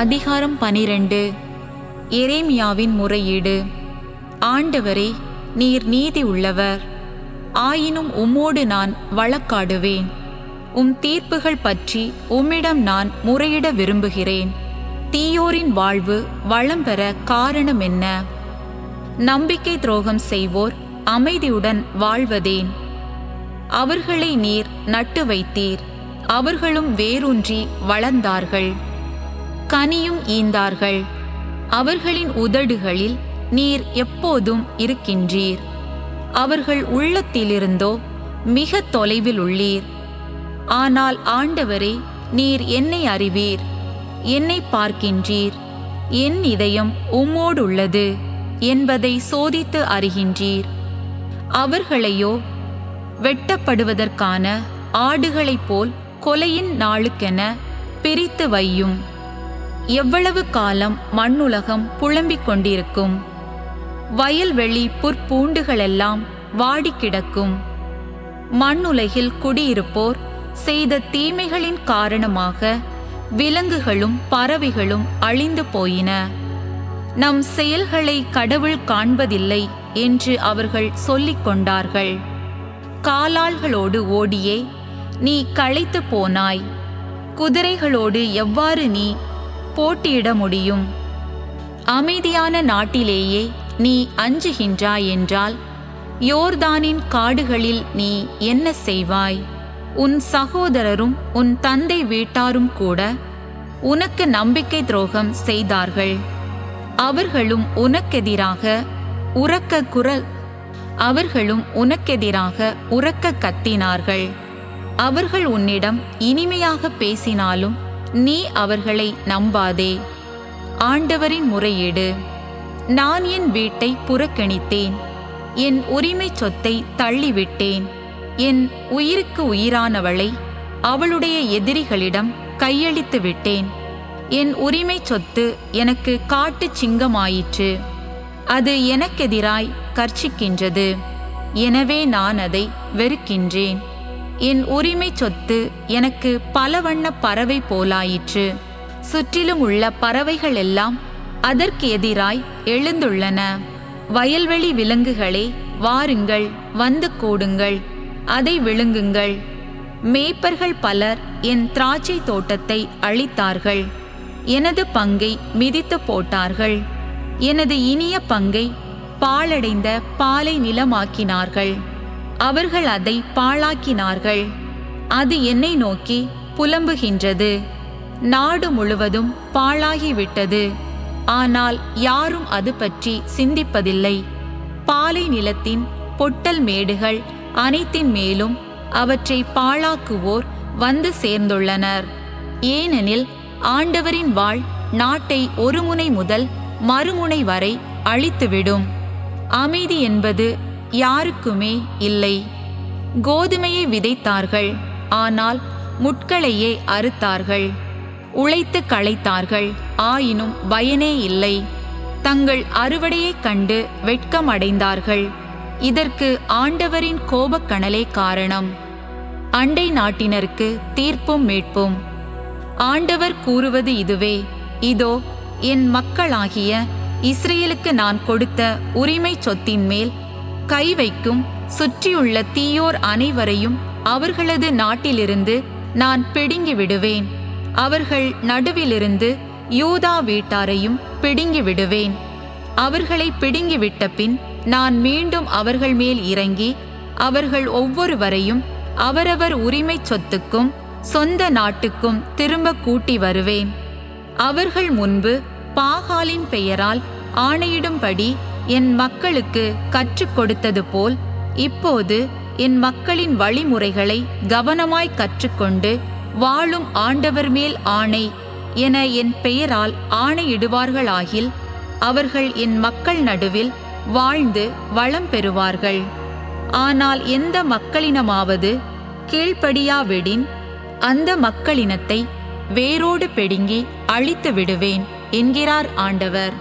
அதிகாரம் 12. எரேமியாவின் முறையீடு. ஆண்டவரே, நீர் நீதி உள்ளவர். ஆயினும் உம்மோடு நான் வழக்காடுவேன். உம் தீர்ப்புகள் பற்றி உம்மிடம் நான் முறையிட விரும்புகிறேன். தீயோரின் வாழ்வு வளம் பெற காரணம் என்ன? நம்பிக்கை துரோகம் செய்வோர் அமைதியுடன் வாழ்வதேன்? அவர்களை நீர் நட்டு வைத்தீர். அவர்களும் வேரூன்றி வளர்ந்தார்கள், கனியும் ஈந்தார்கள். அவர்களின் உதடுகளில் நீர் எப்போதும் இருக்கின்றீர். அவர்கள் உள்ளத்திலிருந்தோ மிக தொலைவில் உள்ளீர். ஆனால் ஆண்டவரே, நீர் என்னை அறிவீர், என்னை பார்க்கின்றீர். என் இதயம் உம்மோடுள்ளது என்பதை சோதித்து அறிகின்றீர். அவர்களையோ வெட்டப்படுவதற்கான ஆடுகளைப் போல் கொலையின் நாளுக்கென பிரித்து வையும். எவ்வளவு காலம் மண்ணுலகம் புலம்பிக் கொண்டிருக்கும்? வயல்வெளி புற்பூண்டுகளெல்லாம் வாடி கிடக்கும். மண்ணுலகில் குடியிருப்போர் செய்த தீமைகளின் காரணமாக விலங்குகளும் பறவைகளும் அழிந்து போயின. நம் செயல்களை கடவுள் காண்பதில்லை என்று அவர்கள் சொல்லிக் கொண்டார்கள். காலாள்களோடு ஓடியே நீ களைத்து போனாய். குதிரைகளோடு எவ்வாறு நீ போட்டியிட முடியும்? அமைதியான நாட்டிலேயே நீ அஞ்சுகின்றாய் என்றால் யோர்தானின் காடுகளில் நீ என்ன செய்வாய்? உன் சகோதரரும் உன் தந்தை வீட்டாரும் கூட உனக்கு நம்பிக்கை துரோகம் செய்தார்கள். அவர்களும் உனக்கெதிராக உரக்க கத்தினார்கள். அவர்கள் உன்னிடம் இனிமையாக பேசினாலும் நீ அவர்களை நம்பாதே. ஆண்டவரின் முறையீடு. நான் என் வீட்டை புறக்கணித்தேன், என் உரிமை சொத்தை தள்ளிவிட்டேன். என் உயிருக்கு உயிரானவளை அவளுடைய எதிரிகளிடம் கையளித்து விட்டேன். என் உரிமை சொத்து எனக்கு காட்டு சிங்கமாயிற்று. அது எனக்கெதிராய் கர்ச்சிக்கின்றது. எனவே நான் அதை வெறுக்கின்றேன். என் உரிமை சொத்து எனக்கு பல வண்ண பறவை போலாயிற்று. சுற்றிலும் உள்ள பறவைகள் எல்லாம் அதற்கு எதிராய் எழுந்துள்ளன. வயல்வெளி விலங்குகளே, வாருங்கள், வந்து கூடுங்கள், அதை விழுங்குங்கள். மேய்ப்பர்கள் பலர் என் திராட்சை தோட்டத்தை அழித்தார்கள். எனது பங்கை மிதித்து போட்டார்கள். எனது இனிய பங்கை பாழடைந்த பாலை நிலமாக்கினார்கள். அவர்கள் அதை பாழாக்கினார்கள். அது என்னை நோக்கி புலம்புகின்றது. நாடு முழுவதும் பாழாகிவிட்டது, ஆனால் யாரும் அது பற்றி சிந்திப்பதில்லை. பாலை நிலத்தின் பொட்டல் மேடுகள் அனைத்தின் மேலும் அவற்றை பாழாக்குவோர் வந்து சேர்ந்துள்ளனர். ஏனெனில் ஆண்டவரின் வாள் நாட்டை ஒரு முனை முதல் மறுமுனை வரை அழித்துவிடும். அமைதி என்பது யாருக்குமே இல்லை. கோதுமையை விதைத்தார்கள், ஆனால் முட்களையே அறுத்தார்கள். உழைத்து களைத்தார்கள், ஆயினும் பயனே இல்லை. தங்கள் அறுவடையைக் கண்டு வெட்கமடைந்தார்கள். இதற்கு ஆண்டவரின் கோபக்கனலே காரணம். அண்டை நாட்டினருக்கு தீர்ப்பும் மீட்பும். ஆண்டவர் கூறுவது இதுவே: இதோ, என் மக்களாகிய இஸ்ரேலுக்கு நான் கொடுத்த உரிமை சொத்தின் மேல் கை வைக்கும் சுற்றியுள்ள தீயோர் அனைவரையும் அவர்களது நாட்டிலிருந்து நான் பிடுங்கி விடுவேன். அவர்கள் நடுவிலிருந்து யூதா வீட்டாரையும் பிடுங்கி விடுவேன். அவர்களை பிடுங்கிவிட்ட பின் நான் மீண்டும் அவர்கள் மேல் இறங்கி அவர்கள் ஒவ்வொருவரையும் அவரவர் உரிமை சொத்துக்கும் சொந்த நாட்டுக்கும் திரும்ப கூட்டி வருவேன். அவர்கள் முன்பு பாகாலின் பெயரால் ஆணையிடும்படி என் மக்களுக்கு கற்றுக் கொடுத்தது போல் இப்போது என் மக்களின் வழிமுறைகளை கவனமாய் கற்றுக்கொண்டு வாழும் ஆண்டவர் மேல் ஆணை என என் பெயரால் ஆணையிடுவார்களாகில் அவர்கள் என் மக்கள் நடுவில் வாழ்ந்து வளம் பெறுவார்கள். ஆனால் எந்த மக்களினமாவது கீழ்ப்படியாவிடின் அந்த மக்களினத்தை வேரோடு பிடுங்கி அழித்து விடுவேன் என்கிறார் ஆண்டவர்.